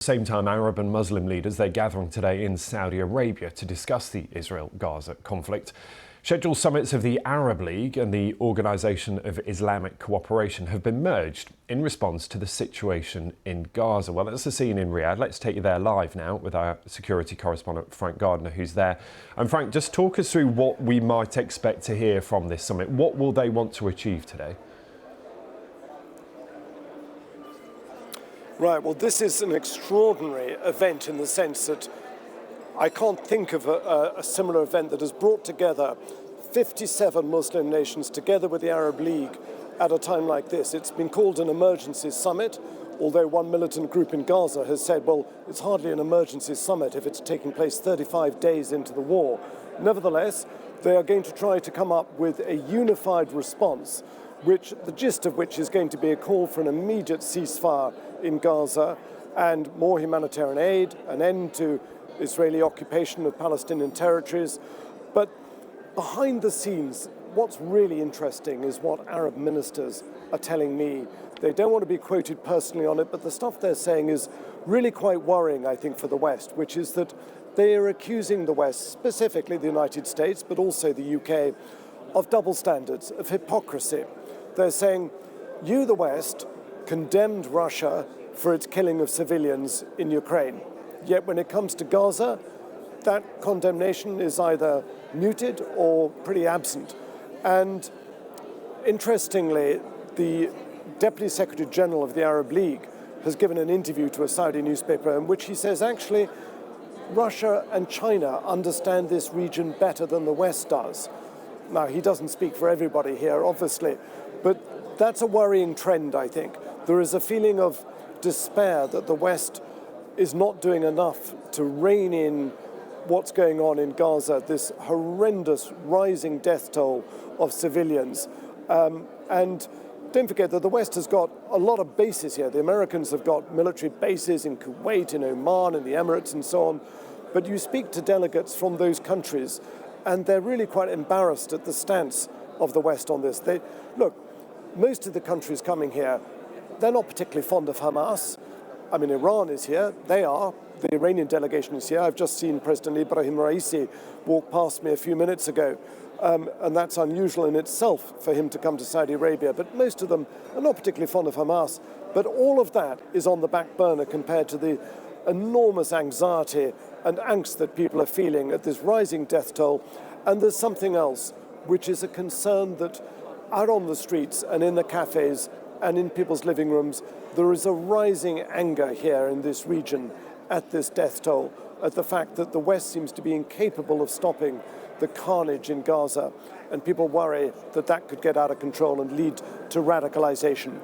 Same time, Arab and Muslim leaders, they're gathering today in Saudi Arabia to discuss the Israel-Gaza conflict. Scheduled summits of the Arab League and the Organisation of Islamic Cooperation have been merged in response to the situation in Gaza. Well, that's the scene in Riyadh. Let's take you there live now with our security correspondent, Frank Gardner, who's there. And Frank, just talk us through what we might expect to hear from this summit. What will they want to achieve today? Right, well, this is an extraordinary event in the sense that I can't think of a similar event that has brought together 57 Muslim nations together with the Arab League at a time like this. It's been called an emergency summit, although one militant group in Gaza has said, well, it's hardly an emergency summit if it's taking place 35 days into the war. Nevertheless, they are going to try to come up with a unified response, the gist of which is going to be a call for an immediate ceasefire in Gaza and more humanitarian aid, an end to Israeli occupation of Palestinian territories. But behind the scenes, what's really interesting is what Arab ministers are telling me. They don't want to be quoted personally on it, but the stuff they're saying is really quite worrying, I think, for the West, which is that they are accusing the West, specifically the United States, but also the UK, of double standards, of hypocrisy. They're saying, you, the West, condemned Russia for its killing of civilians in Ukraine. Yet when it comes to Gaza, that condemnation is either muted or pretty absent. And interestingly, the Deputy Secretary General of the Arab League has given an interview to a Saudi newspaper in which he says, actually, Russia and China understand this region better than the West does. Now, he doesn't speak for everybody here, obviously, but that's a worrying trend, I think. There is a feeling of despair that the West is not doing enough to rein in what's going on in Gaza, this horrendous rising death toll of civilians. And don't forget that the West has got a lot of bases here. The Americans have got military bases in Kuwait, in Oman, in the Emirates, and so on. But you speak to delegates from those countries, and they're really quite embarrassed at the stance of the West on this. Look, most of the countries coming here, they're not particularly fond of Hamas. I mean, Iran is here. They are. The Iranian delegation is here. I've just seen President Ebrahim Raisi walk past me a few minutes ago. And that's unusual in itself for him to come to Saudi Arabia. But most of them are not particularly fond of Hamas. But all of that is on the back burner compared to the enormous anxiety and angst that people are feeling at this rising death toll. And there's something else, which is a concern that out on the streets and in the cafes and in people's living rooms, there is a rising anger here in this region at this death toll, at the fact that the West seems to be incapable of stopping the carnage in Gaza, and people worry that that could get out of control and lead to radicalization.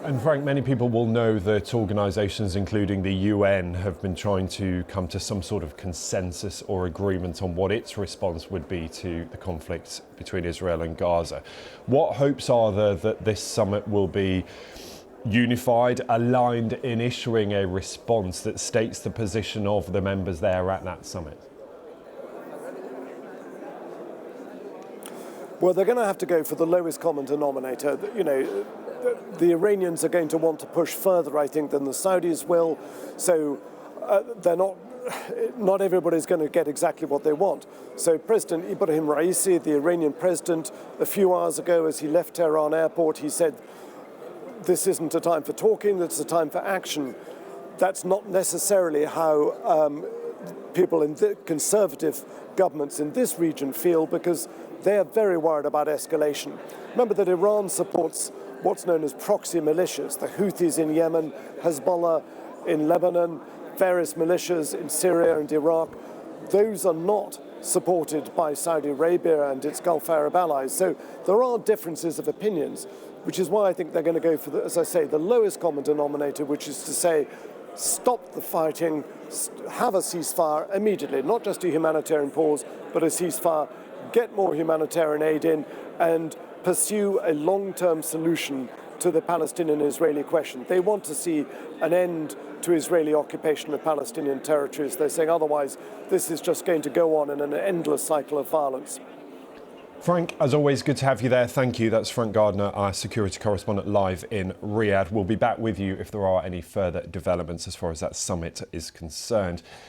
And Frank, many people will know that organisations, including the UN, have been trying to come to some sort of consensus or agreement on what its response would be to the conflict between Israel and Gaza. What hopes are there that this summit will be unified, aligned in issuing a response that states the position of the members there at that summit? Well, they're going to have to go for the lowest common denominator. You know, the Iranians are going to want to push further, I think, than the Saudis will. So not everybody's going to get exactly what they want. So President Ebrahim Raisi, the Iranian president, a few hours ago as he left Tehran airport, he said, this isn't a time for talking, it's a time for action. That's not necessarily how people in the conservative governments in this region feel, because they are very worried about escalation. Remember that Iran supports what's known as proxy militias, the Houthis in Yemen, Hezbollah in Lebanon, various militias in Syria and Iraq. Those are not supported by Saudi Arabia and its Gulf Arab allies. So there are differences of opinions, which is why I think they're going to go for, as I say, the lowest common denominator, which is to say, stop the fighting, have a ceasefire immediately, not just a humanitarian pause, but a ceasefire, get more humanitarian aid in, and pursue a long-term solution to the Palestinian-Israeli question. They want to see an end to Israeli occupation of Palestinian territories. They're saying otherwise this is just going to go on in an endless cycle of violence. Frank, as always, good to have you there. Thank you. That's Frank Gardner, our security correspondent live in Riyadh. We'll be back with you if there are any further developments as far as that summit is concerned.